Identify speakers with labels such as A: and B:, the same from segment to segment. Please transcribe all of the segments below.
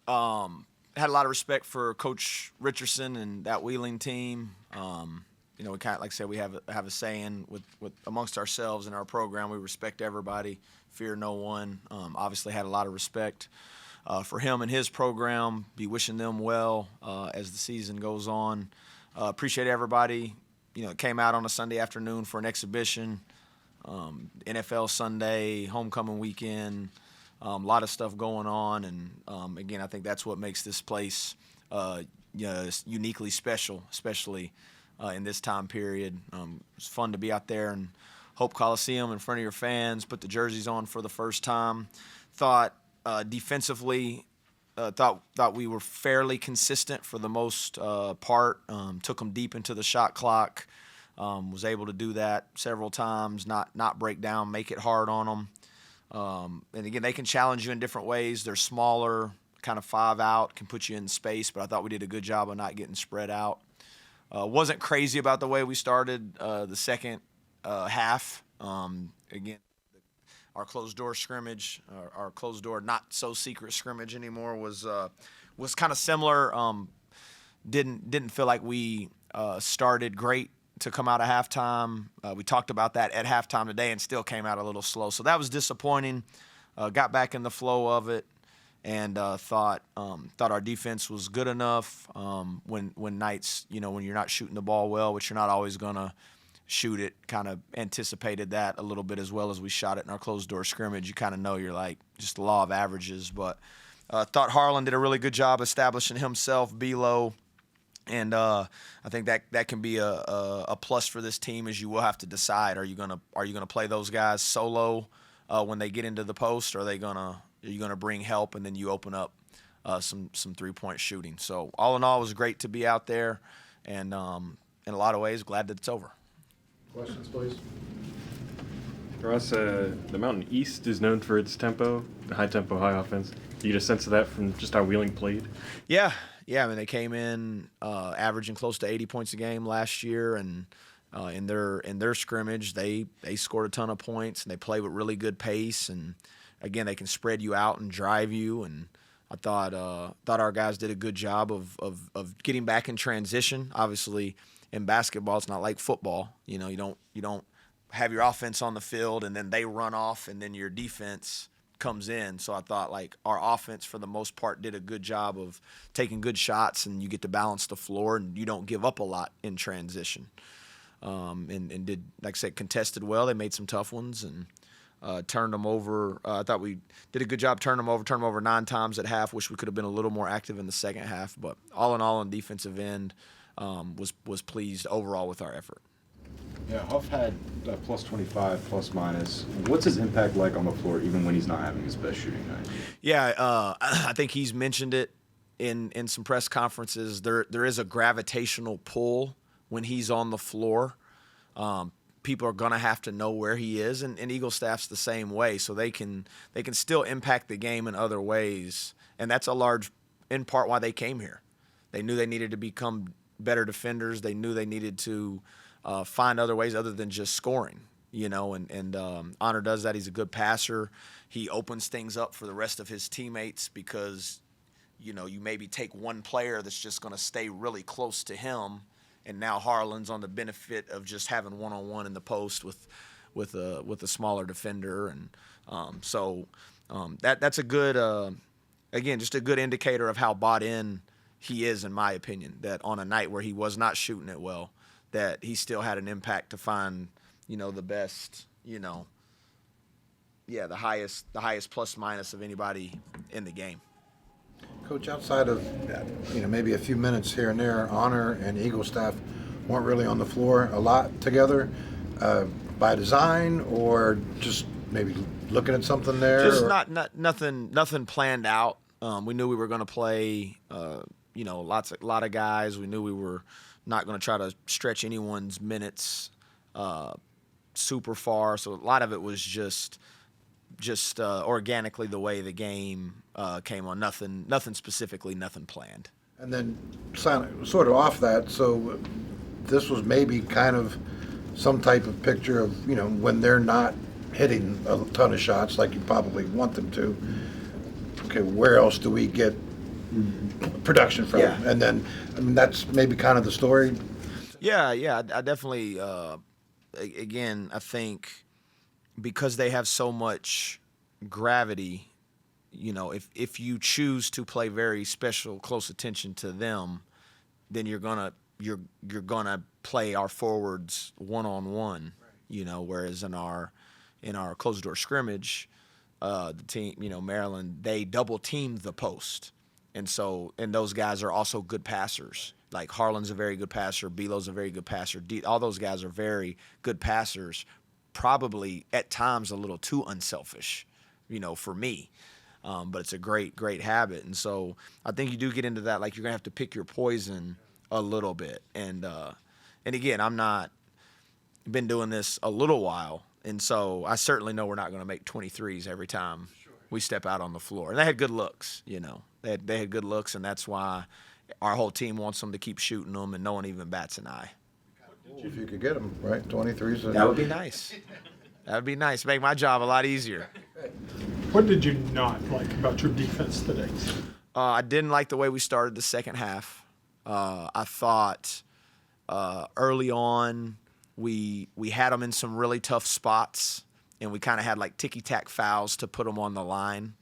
A: Had a lot of respect for Coach Richardson and that Wheeling team. We kind of, like I said, we have a saying with amongst ourselves in our program. We respect everybody, fear no one. Obviously, had a lot of respect for him and his program. Be wishing them well as the season goes on. Appreciate everybody. It came out on a Sunday afternoon for an exhibition. NFL Sunday, homecoming weekend. A lot of stuff going on, and again, I think that's what makes this place, uniquely special, especially in this time period. It's fun to be out there in Hope Coliseum in front of your fans, put the jerseys on for the first time. Thought defensively, thought we were fairly consistent for the most part. Took them deep into the shot clock. Was able to do that several times, not break down, make it hard on them. And again, they can challenge you in different ways. They're smaller, kind of 5 out, can put you in space, but I thought we did a good job of not getting spread out. Wasn't crazy about the way we started the second half. Again, our closed-door scrimmage, our closed-door not-so-secret scrimmage anymore was kind of similar. Didn't feel like we started great to come out of halftime. We talked about that at halftime today and still came out a little slow. So that was disappointing. Got back in the flow of it and thought our defense was good enough when nights, when you're not shooting the ball well, which you're not always going to shoot it. Kind of anticipated that a little bit as well as we shot it in our closed-door scrimmage. You kind of know you're like just the law of averages. But thought Harlon did a really good job establishing himself, B-Low. And I think that can be a plus for this team, as you will have to decide: are you gonna play those guys solo when they get into the post, or are you gonna bring help and then you open up some 3-point shooting? So all in all, it was great to be out there, and in a lot of ways, glad that it's over.
B: Questions, please.
C: Ross, the Mountain East is known for its tempo, high tempo, high offense. Do you get a sense of that from just how Wheeling played?
A: Yeah. I mean, they came in averaging close to 80 points a game last year, and in their scrimmage, they scored a ton of points, and they play with really good pace. And again, they can spread you out and drive you. And I thought our guys did a good job of getting back in transition. Obviously, in basketball, it's not like football. You don't have your offense on the field and then they run off and then your defense comes in. So I thought our offense for the most part did a good job of taking good shots, and you get to balance the floor and you don't give up a lot in transition. And did, like I said, contested well. They made some tough ones and turned them over. I thought we did a good job turning them over 9 times at half. Wish we could have been a little more active in the second half, but all in all, on defensive end, was pleased overall with our effort.
B: Yeah, Huff had plus 25, plus minus. What's his impact like on the floor, even when he's not having his best shooting night?
A: Yeah, I think he's mentioned it in some press conferences. There is a gravitational pull when he's on the floor. People are going to have to know where he is, and Eagle staff's the same way, so they can still impact the game in other ways, and that's in part why they came here. They knew they needed to become better defenders. They knew they needed to find other ways other than just scoring, and Honor does that. He's a good passer. He opens things up for the rest of his teammates because, you maybe take one player that's just going to stay really close to him, and now Harlan's on the benefit of just having one-on-one in the post with a smaller defender, and that's a good again, just a good indicator of how bought in he is, in my opinion, that on a night where he was not shooting it well, that he still had an impact to find, the best, the highest plus minus of anybody in the game.
D: Coach, outside of maybe a few minutes here and there, Honor and Eagle staff weren't really on the floor a lot together, by design or just maybe looking at something there.
A: Just nothing planned out. We knew we were going to play, a lot of guys. We knew we were not going to try to stretch anyone's minutes super far. So a lot of it was just organically the way the game came on. Nothing specifically, nothing planned.
D: And then sort of off that, so this was maybe kind of some type of picture of, when they're not hitting a ton of shots like you probably want them to. Okay, where else do we get production from
A: Yeah.
D: him. And then, I mean, that's maybe kind of the story.
A: Yeah, I definitely. Again, I think because they have so much gravity, if you choose to play very special, close attention to them, then you're gonna play our forwards one-on-one. Whereas in our closed door scrimmage, the team, Maryland, they double teamed the post, and those guys are also good passers. Like Harlan's a very good passer, Belo's a very good passer. All those guys are very good passers. Probably at times a little too unselfish, for me. But it's a great habit, and so I think you do get into that. Like you're gonna have to pick your poison a little bit, and again, I'm not been doing this a little while, and so I certainly know we're not going to make 23s every time we step out on the floor. And they had good looks, they had good looks, and that's why our whole team wants them to keep shooting them, and no one even bats an eye.
D: If you could get them, right? 23s.
A: That would be nice. That would be nice. Make my job a lot easier.
E: What did you not like about your defense today?
A: I didn't like the way we started the second half. I thought early on we had them in some really tough spots, and we kind of had like ticky-tack fouls to put them on the line.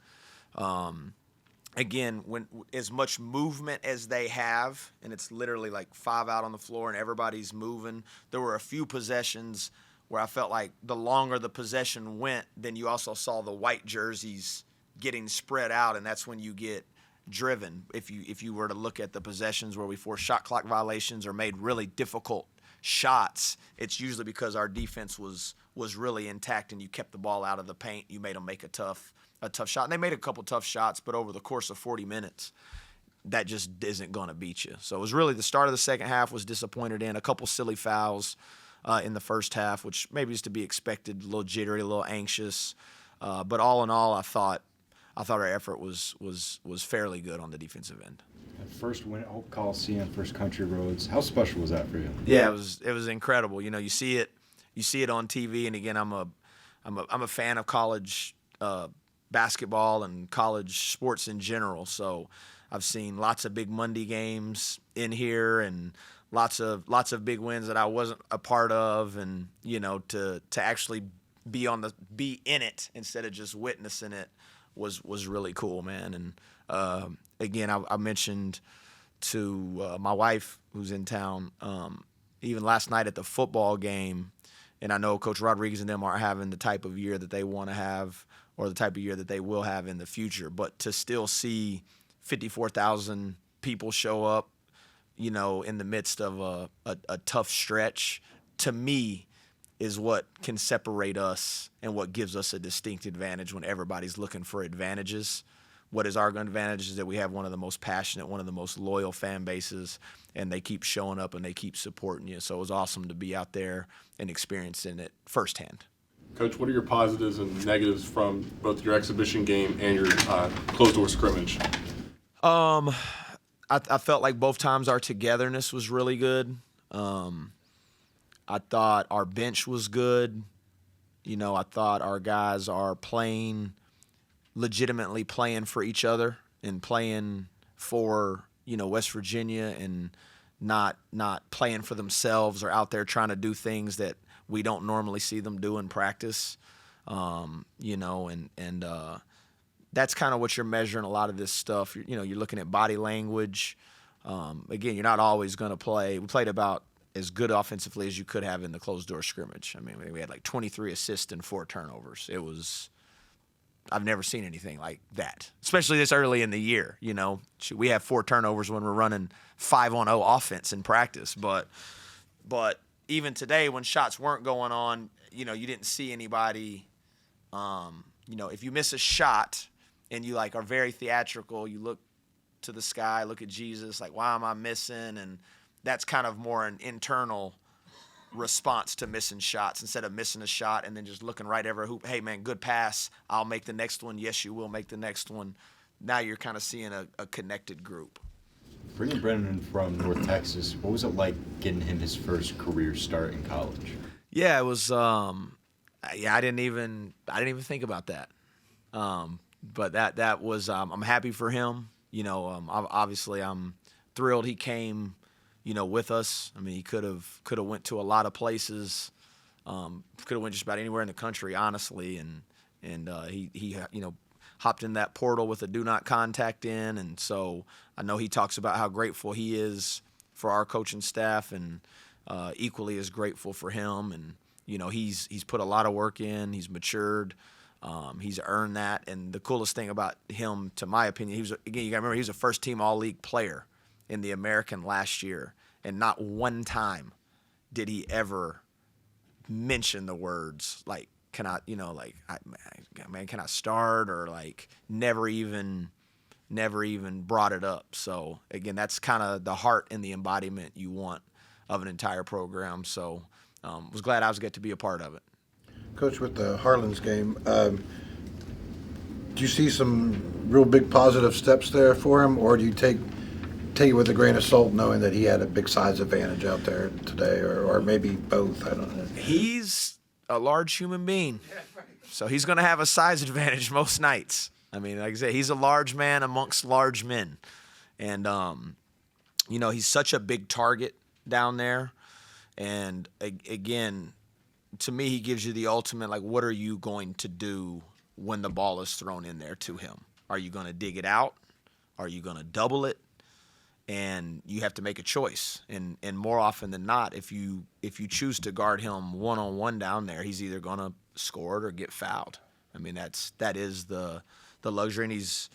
A: Again, when as much movement as they have, and it's literally like 5 out on the floor and everybody's moving, there were a few possessions where I felt like the longer the possession went, then you also saw the white jerseys getting spread out, and that's when you get driven. If you were to look at the possessions where we forced shot clock violations or made really difficult shots, it's usually because our defense was really intact and you kept the ball out of the paint. You made them make a tough shot. And they made a couple tough shots, but over the course of 40 minutes, that just isn't going to beat you. So it was really the start of the second half was disappointed in. A couple silly fouls in the first half, which maybe is to be expected, a little jittery, a little anxious. But all in all, I thought our effort was fairly good on the defensive end.
B: First win at Hope Coliseum, first country roads. How special was that for you?
A: Yeah, it was incredible. You see it on TV, and again, I'm a fan of college basketball and college sports in general. So I've seen lots of big Monday games in here, and lots of big wins that I wasn't a part of, and to actually be in it instead of just witnessing it was really cool, man. And again, I mentioned to my wife who's in town, even last night at the football game, and I know Coach Rodriguez and them aren't having the type of year that they want to have or the type of year that they will have in the future, but to still see 54,000 people show up, in the midst of a tough stretch, to me, is what can separate us and what gives us a distinct advantage when everybody's looking for advantages. What is our advantage is that we have one of the most passionate, one of the most loyal fan bases, and they keep showing up and they keep supporting you. So it was awesome to be out there and experiencing it firsthand.
F: Coach, what are your positives and negatives from both your exhibition game and your closed-door scrimmage?
A: I felt like both times our togetherness was really good. I thought our bench was good. I thought our guys are legitimately playing for each other and playing for, West Virginia, and not playing for themselves or out there trying to do things that we don't normally see them do in practice. And that's kind of what you're measuring a lot of this stuff. You're looking at body language. Again, you're not always going to play. We played about as good offensively as you could have in the closed-door scrimmage. I mean, we had like 23 assists and 4 turnovers. I've never seen anything like that, especially this early in the year. We have 4 turnovers when we're running 5-on-0 offense in practice. But even today, when shots weren't going on, you didn't see anybody. If you miss a shot and you are very theatrical, you look to the sky, look at Jesus, like, why am I missing? And that's kind of more an internal response to missing shots, instead of missing a shot and then just looking right over a hoop. Hey, man, good pass. I'll make the next one. Yes, you will make the next one. Now you're kind of seeing a connected group.
B: Bringing Brennan in from North Texas, what was it like getting him his first career start in college?
A: Yeah, it was. I didn't even think about that. But that was. I'm happy for him. Obviously I'm thrilled he came, with us. I mean, he could have went to a lot of places, could have went just about anywhere in the country, honestly, and he hopped in that portal with a do not contact in, and so I know he talks about how grateful he is for our coaching staff, and equally as grateful for him. And he's put a lot of work in. He's matured. He's earned that. And the coolest thing about him, to my opinion, you got to remember, he was a first-team All-League player in the American last year, and not one time did he ever mention the words like, can I, can I start, or like never even brought it up. So again, that's kind of the heart and the embodiment you want of an entire program. So was glad I was get to be a part of it.
D: Coach, with the Harlan's game, do you see some real big positive steps there for him, or do you take it with a grain of salt, knowing that he had a big size advantage out there today, or maybe both? I don't know.
A: He's a large human being, so he's going to have a size advantage most nights. I mean, like I said, he's a large man amongst large men, and he's such a big target down there. And again, to me, he gives you the ultimate, like, what are you going to do when the ball is thrown in there to him? Are you going to dig it out? Are you going to double it? And you have to make a choice. And more often than not, if you choose to guard him one-on-one down there, he's either going to score it or get fouled. I mean, that is the luxury, and he's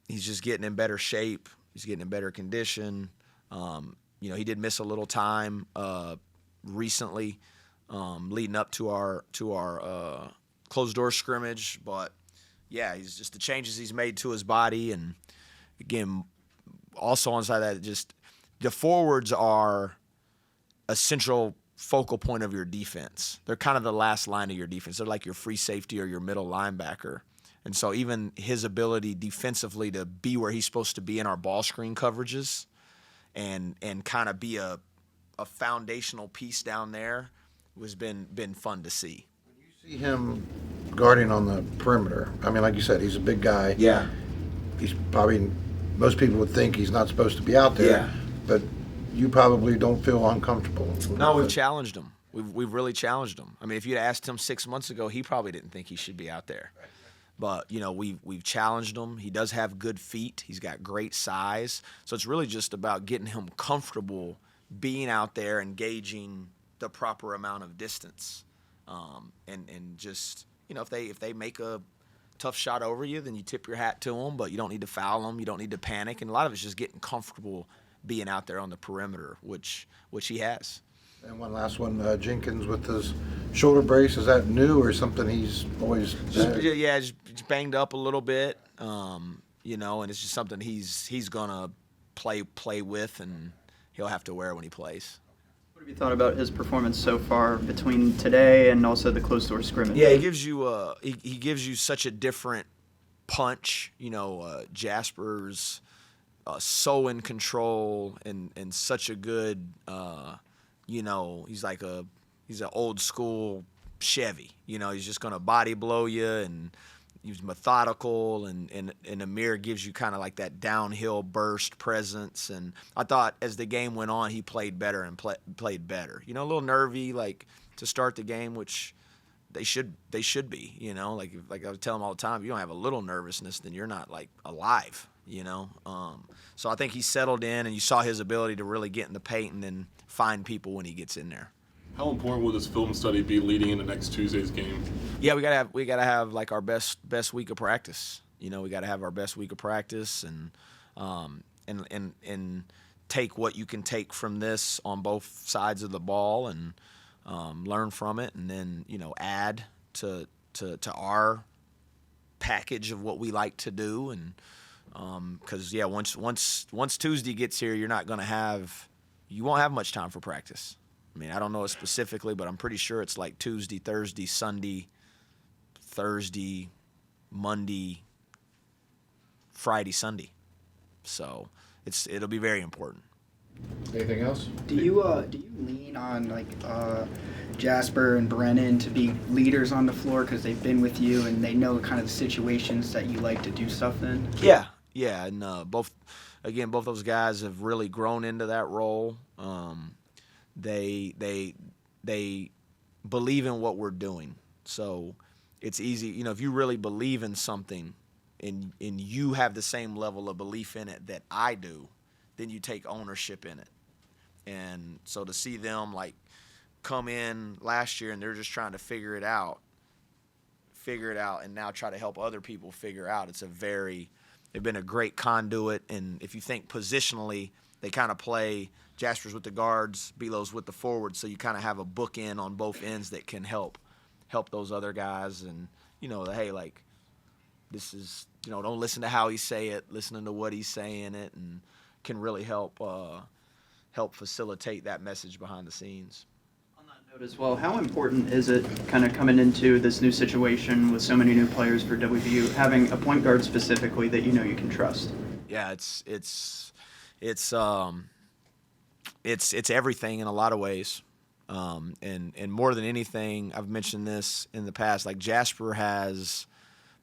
A: just getting in better shape. He's getting in better condition. He did miss a little time recently, leading up to our closed door scrimmage, but yeah, he's just the changes he's made to his body, and again, also on side of that, just the forwards are a central focal point of your defense. They're kind of the last line of your defense. They're like your free safety or your middle linebacker. And so even his ability defensively to be where he's supposed to be in our ball screen coverages and kind of be a foundational piece down there was been fun to see.
D: When you see him guarding on the perimeter, I mean, like you said, he's a big guy.
A: Yeah.
D: He's probably, most people would think he's not supposed to be out there.
A: Yeah.
D: But you probably don't feel uncomfortable.
A: No, we've challenged him. We've really challenged him. I mean, if you'd asked him 6 months ago, he probably didn't think he should be out there. But, we've challenged him. He does have good feet. He's got great size. So it's really just about getting him comfortable being out there, engaging the proper amount of distance. And just, if they make a tough shot over you, then you tip your hat to them, but you don't need to foul them. You don't need to panic. And a lot of it's just getting comfortable being out there on the perimeter, which he has.
D: And one last one, Jenkins with his shoulder brace, is that new or something he's always
A: just banged up a little bit, and it's just something he's gonna play with, and he'll have to wear when he plays.
G: What have you thought about his performance so far between today and also the closed door scrimmage?
A: Yeah, he gives you such a different punch. Jasper's so in control and such a good. He's an old school Chevy. He's just gonna body blow you, and he's methodical, and Amir gives you kind of like that downhill burst presence. And I thought as the game went on, he played better and played better. A little nervy like to start the game, which they should be. Like I would tell him all the time, if you don't have a little nervousness, then you're not like alive. So I think he settled in, and you saw his ability to really get in the paint and then find people when he gets in there.
F: How important will this film study be leading into next Tuesday's game?
A: Yeah, we gotta have like our best week of practice. We gotta have our best week of practice, and take what you can take from this on both sides of the ball, and learn from it, and then add to our package of what we like to do. And because once Tuesday gets here, you won't have much time for practice. I mean, I don't know it specifically, but I'm pretty sure it's like Tuesday, Thursday, Sunday, Thursday, Monday, Friday, Sunday. So it'll be very important.
D: Anything else?
H: Do you lean on Jasper and Brennan to be leaders on the floor because they've been with you and they know kind of the situations that you like to do stuff in?
A: Yeah, Yeah, and both those guys have really grown into that role. They believe in what we're doing, so it's easy. You know, if you really believe in something, and you have the same level of belief in it that I do, then you take ownership in it. And so to see them like come in last year and they're just trying to figure it out, and now try to help other people figure out. They've been a great conduit. And if you think positionally, they kind of play Jasper's with the guards, Belo's with the forwards, so you kind of have a bookend on both ends that can help those other guys. And, you know, hey, like, this is, you know, don't listen to how he say it, listening to what he's saying it, and can really help facilitate that message behind the scenes.
G: On that note as well, how important is it kind of coming into this new situation with so many new players for WVU, having a point guard specifically that you know you can trust?
A: Yeah, it's everything in a lot of ways. And more than anything, I've mentioned this in the past, like Jasper has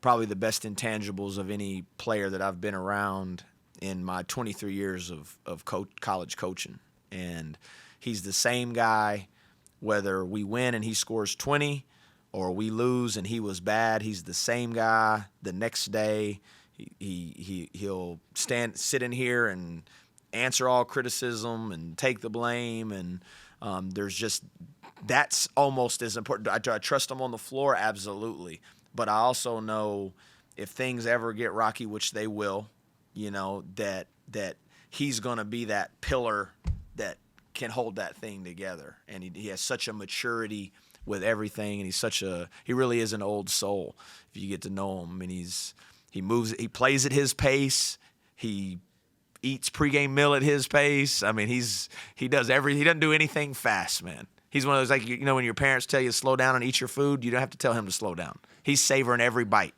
A: probably the best intangibles of any player that I've been around in my 23 years of college coaching. And he's the same guy, whether we win and he scores 20 or we lose and he was bad. He's the same guy the next day. He'll sit in here and answer all criticism and take the blame. And that's almost as important. Do I trust him on the floor? Absolutely. But I also know if things ever get rocky, which they will, you know, that he's going to be that pillar that can hold that thing together. And he has such a maturity with everything, and he really is an old soul if you get to know him. And he plays at his pace. He eats pregame meal at his pace. I mean, he doesn't do anything fast, man. He's one of those, like, you know, when your parents tell you to slow down and eat your food, you don't have to tell him to slow down. He's savoring every bite.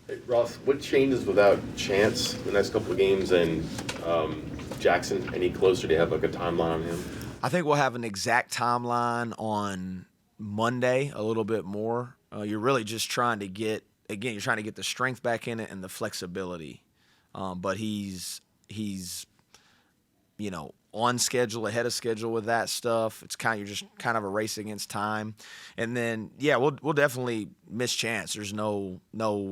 I: Hey, Ross, what changes without Chance the next couple of games, and Jackson, any closer to have like a timeline on him?
A: I think we'll have an exact timeline on Monday, a little bit more. You're really just trying to get the strength back in it and the flexibility. But he's you know, on schedule, ahead of schedule with that stuff. You're just kind of a race against time. And then, yeah, we'll definitely miss Chance. There's no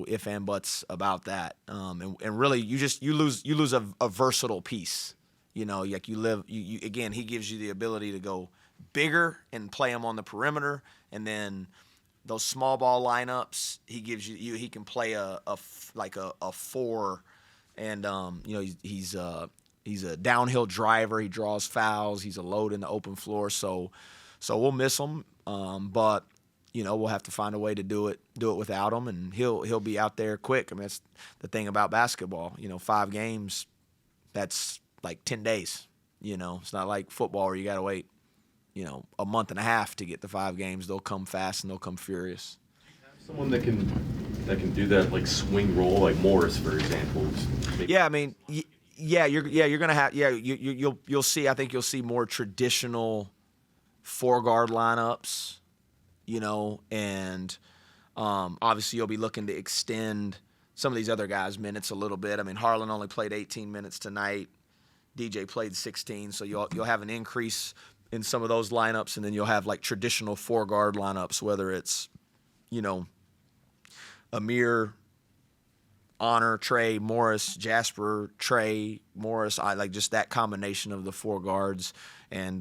A: if and buts about that. And really, you lose a versatile piece. You know, like again, he gives you the ability to go bigger and play him on the perimeter, and then those small ball lineups, he can play a 4, and you know, he's a downhill driver. He draws fouls. He's a load in the open floor. So we'll miss him. But you know, we'll have to find a way to do it without him, and he'll be out there quick. I mean, that's the thing about basketball. You know, 5 games, that's like 10 days. You know, it's not like football where you got to wait, you know, a month and a half to get the 5 games. They'll come fast and they'll come furious.
C: Someone that can do that, like swing role, like Morris, for example.
A: Yeah, I mean, you're gonna have you'll see. I think you'll see more traditional 4-guard lineups, you know, and obviously you'll be looking to extend some of these other guys' minutes a little bit. I mean, Harlon only played 18 minutes tonight. DJ played 16, so you'll have an increase in some of those lineups, and then you'll have like traditional 4-guard lineups, whether it's, you know, Amir, Honor, Trey, Morris, Jasper, Trey, Morris. I like just that combination of the 4 guards, and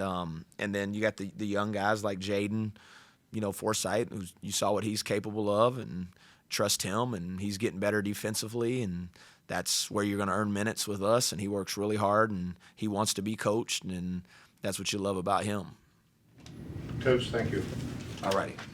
A: then you got the young guys like Jaden, you know, Forsythe, who you saw what he's capable of, and trust him, and he's getting better defensively, and that's where you're going to earn minutes with us. And he works really hard, and he wants to be coached, and that's what you love about him.
D: Coach, thank you.
A: All righty, thank you.